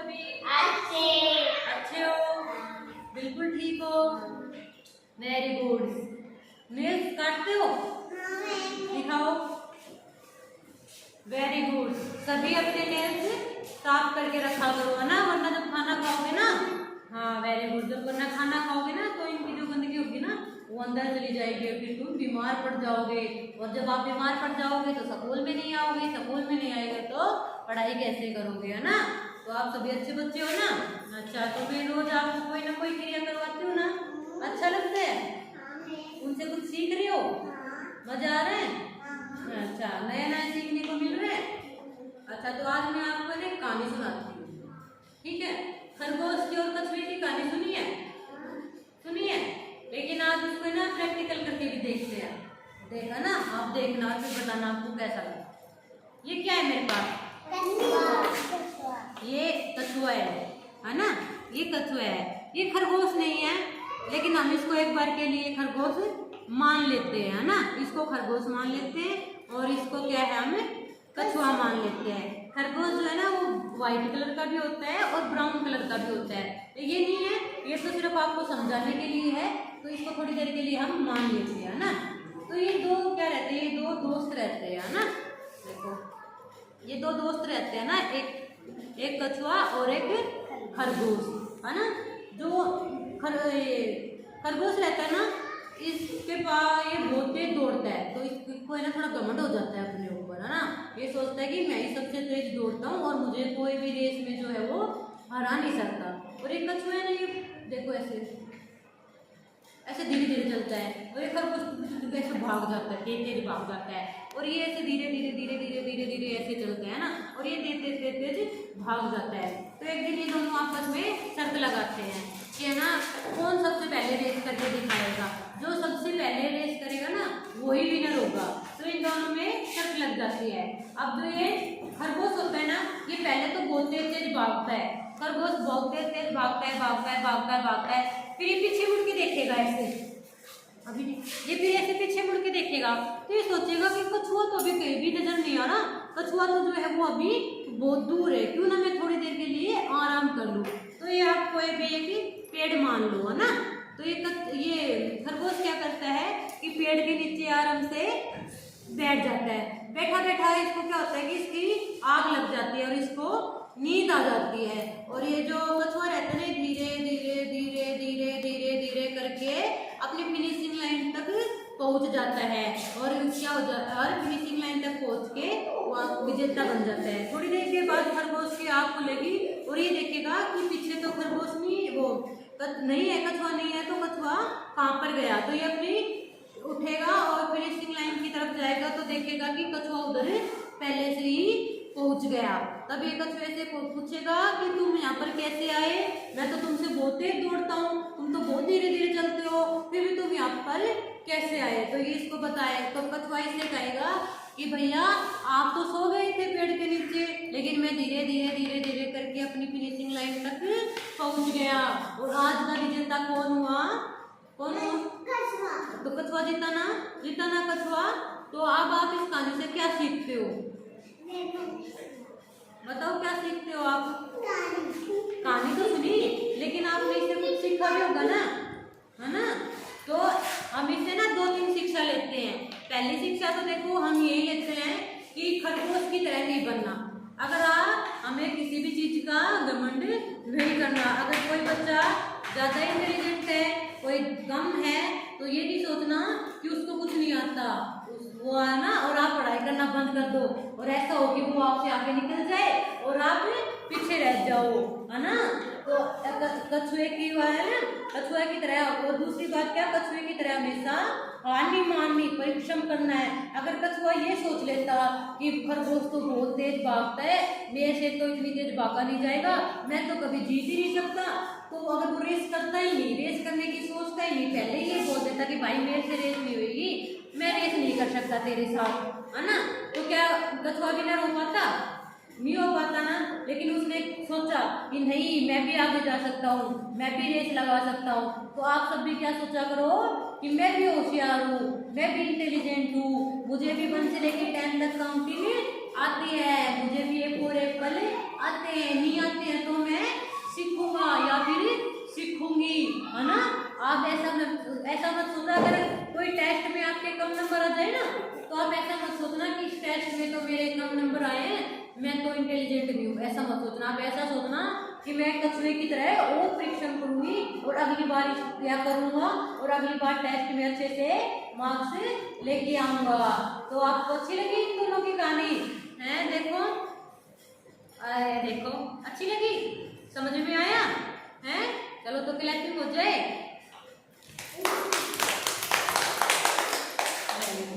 सभी? अच्छे। अच्छे हो? बिल्कुल ठीक हो? Very good. नेल्स काटते हो? दिखाओ। Very good. सभी अपने नेल्स साफ करके रखा करो, है ना, वरना जब खाना खाओगे ना, हाँ वेरी गुड, जब वरना खाना खाओगे ना तो इनकी जो गंदगी होगी ना वो अंदर चली जाएगी, फिर तुम बीमार पड़ जाओगे, और जब आप बीमार पड़ जाओगे तो स्कूल में नहीं आओगे, स्कूल में नहीं आएगा तो पढ़ाई कैसे करोगे, है ना। तो आप सभी अच्छे बच्चे हो ना। अच्छा, तो मैं रोज आपको कोई ना कोई क्रिया करवाती हूँ ना, अच्छा लगता है? उनसे कुछ सीख रही हो? मजा आ रहा है? अच्छा, नया नया सीखने को मिल रहा है। अच्छा, तो आज मैं आपको एक कहानी सुनाती हूँ, ठीक है। खरगोश की और कछुए की कहानी सुनी है? सुनी है, लेकिन आज इसको ना प्रैक्टिकल करके भी देखते हैं। देखा ना, आप देखना फिर बताना आपको कैसा लगा। ये क्या है मेरे पास? ये कछुआ है ना, ये कछुआ है, ये खरगोश नहीं है, लेकिन हम इसको एक बार के लिए खरगोश मान लेते हैं, है ना। इसको खरगोश मान लेते हैं और इसको क्या है, हम कछुआ मान लेते हैं। खरगोश जो है ना वो व्हाइट कलर का भी होता है और ब्राउन कलर का भी होता है, ये नहीं है, ये तो सिर्फ आपको समझाने के लिए है, तो इसको थोड़ी देर के लिए हम मान लेते हैं, ना। तो ये दो क्या रहते हैं, ये दो दोस्त रहते हैं, है ना। देखो ये दो दोस्त रहते हैं ना, एक कछुआ और एक खरगोश, है ना। जो खरगोश रहता है ना, इसके पास ये बहुत तेज दौड़ता है, तो इसको है ना थोड़ा घमंड हो जाता है अपने ऊपर, है ना। ये सोचता है कि मैं ही सबसे तेज दौड़ता हूँ और मुझे कोई भी रेस में जो है वो हरा नहीं सकता। और एक कछुआ है ना, ये देखो ऐसे ऐसे धीरे धीरे चलता है, और एक खरगोश ऐसे भाग जाता है, तेज तेज भाग जाता है, और ये ऐसे धीरे धीरे धीरे धीरे धीरे धीरे ऐसे चलते हैं ना, और ये तेज तेज तेज तेज भाग जाता है। तो एक दिन ये दोनों आपस में शर्त लगाते हैं कि है ना कौन सबसे पहले रेस करके दिखाएगा, जो सबसे पहले रेस करेगा ना वही विनर होगा। तो इन दोनों में शर्त लग जाती है। अब जो ये खरगोश होता है ना, ये पहले तो बहुत तेज तेज भागता है, खरगोश बहुत तेज तेज भागता है भागता है भागता है भागता है, फिर ये पीछे मुड़ के देखेगा ऐसे, अभी ये फिर ऐसे पीछे मुड़ के देखेगा, तो ये सोचेगा कि कछुआ तो अभी कहीं भी नजर नहीं आ रहा, कछुआ तो जो है वो अभी बहुत दूर है, क्यों ना मैं थोड़ी देर के लिए आराम कर लूँ। तो ये आप कोई भी एक पेड़ मान लो, है ना। तो ये खरगोश क्या करता है कि पेड़ के नीचे आराम से बैठ जाता है। बैठा बैठा इसको क्या होता है कि इसकी आग लग जाती है और इसको नींद आ जाती है। और ये जो कछुआ रहता है ना, धीरे धीरे धीरे धीरे धीरे धीरे करके अपनी फिनिशिंग लाइन तक पहुंच जाता है, और क्या हो जाता है, और फिनिशिंग लाइन तक पहुंच के वो विजेता बन जाता है। थोड़ी देर के बाद खरगोश की आँख खुलेगी और ये देखेगा कि पीछे तो खरगोश नहीं, वो नहीं है, कछुआ नहीं है, तो कछुआ कहाँ पर गया। तो ये अपनी उठेगा और फिनिशिंग लाइन की तरफ जाएगा, तो देखेगा कि कछुआ उधर पहले से ही पहुंच गया। तब ये कछुए से पूछेगा कि तुम यहाँ पर कैसे आए, मैं तो तुमसे बहुत तेज दौड़ता हूँ, तुम तो बहुत धीरे धीरे चलते हो, फिर भी तुम यहाँ पर कैसे आए। तो ये इसको बताए, तो कछुआ इससे कहेगा कि भैया आप तो सो गए थे पेड़ के नीचे, लेकिन मैं धीरे धीरे धीरे धीरे करके अपनी फिनिशिंग लाइन तक पहुंच गया। और आज का विजेता कौन हुआ? कौन हुआ? तो कछुआ जीता ना, जीता ना कछुआ। तो अब आप इस कहानी से क्या सीखते हो? बताओ क्या सीखते हो आप? कहानी तो सुनी, लेकिन आपने इससे कुछ सीखा भी होगा ना, है ना। तो हम इससे ना 2-3 शिक्षा लेते हैं। पहली शिक्षा तो देखो हम यही लेते हैं कि खरगोश की तरह नहीं बनना। अगर हमें किसी भी चीज का घमंड नहीं करना। अगर कोई बच्चा ज्यादा इंटेलिजेंट है, कोई कम है, तो ये नहीं सोचना कि उसको कुछ नहीं आता, वो है ना, और आप पढ़ाई करना बंद कर दो, और ऐसा हो कि वो आपसे आगे निकल जाए और आप पीछे रह जाओ, है ना। तो कछुए की है ना, कछुए की तरह। और दूसरी बात क्या, कछुए की तरह हमेशा हार नहीं माननी, परिश्रम करना है। अगर कछुआ ये सोच लेता कि खरगोश तो बहुत तेज भागता है, मेरे से तो इतनी तेज भागा नहीं जाएगा, मैं तो कभी जीत ही नहीं सकता, तो अगर वो रेस करता ही नहीं, रेस करने की सोचता ही नहीं, पहले ये बोल देता कि भाई मेरे से रेस नहीं होगी, मैं रेस नहीं कर सकता तेरे साथ, है ना। तो क्या कछुआ विनर हो पाता? नहीं हो पाता ना। लेकिन उसने सोचा कि नहीं, मैं भी आगे जा सकता हूँ, मैं भी रेस लगा सकता हूँ। तो आप सब भी क्या सोचा करो कि मैं भी होशियार हूँ, मैं भी इंटेलिजेंट हूँ, मुझे भी 1 से लेकर 10 तक काउंटिंग आती है, मुझे भी A4 एप्पल आते हैं, नहीं आते हैं तो मैं तो आप ऐसा मत सोचना कि इस टेस्ट में तो मेरे कम नंबर आए हैं, मैं तो इंटेलिजेंट नहीं हूँ, ऐसा मत सोचना। आप ऐसा सोचना कि मैं कछुए की तरह और परिश्रम करूंगी और अगली बार क्या करूंगा और अगली बार टेस्ट में अच्छे से मार्क्स लेके आऊंगा। तो आपको अच्छी लगी इन दोनों की कहानी है? देखो, देखो अच्छी लगी, समझ में आया है? चलो तो क्लैपिंग हो जाए।